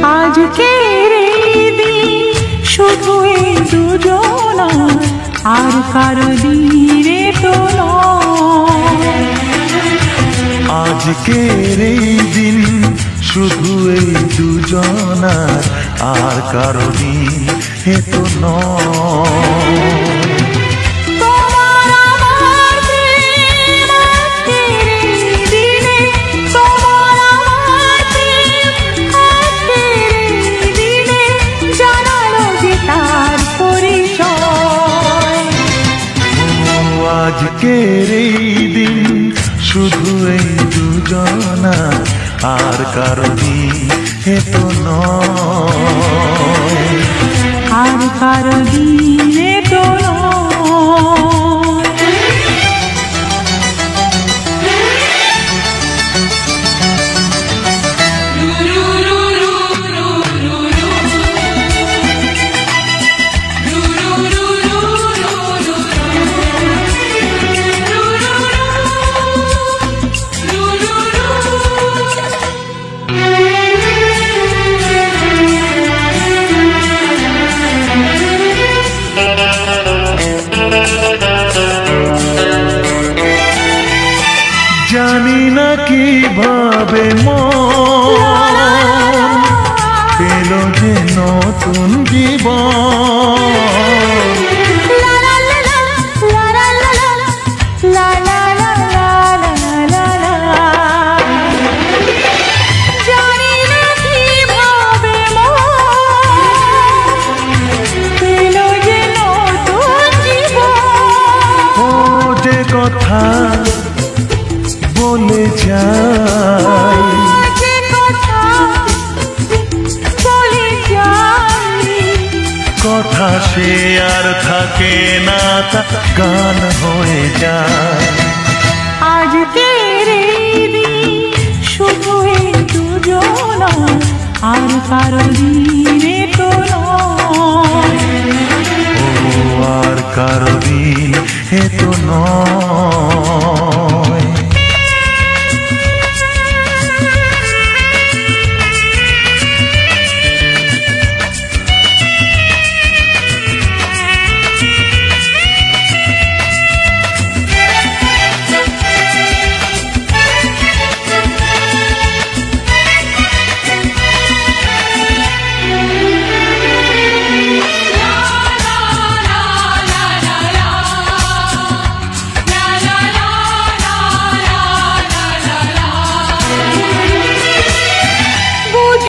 আজকের এই দিন শুধু এই দুজনার, আর কারো দিনে তো নয়। আজকের এই দিন শুধু এই দুজনার, আর কারো দিনে তো নয়। আজকের এই দিন শুধু এই দুজনার, আর কারো দিনে তো নয়, আর কারো দিনে তো জানি না কিভাবে মন পেল যে নতুন জীবন। ও যে কথা বলে যাই, কথা সে আর থাকে না, তা গান হয়ে যায়। আজকের এই দিন শুধু এই দুজনার, আর কারো দিন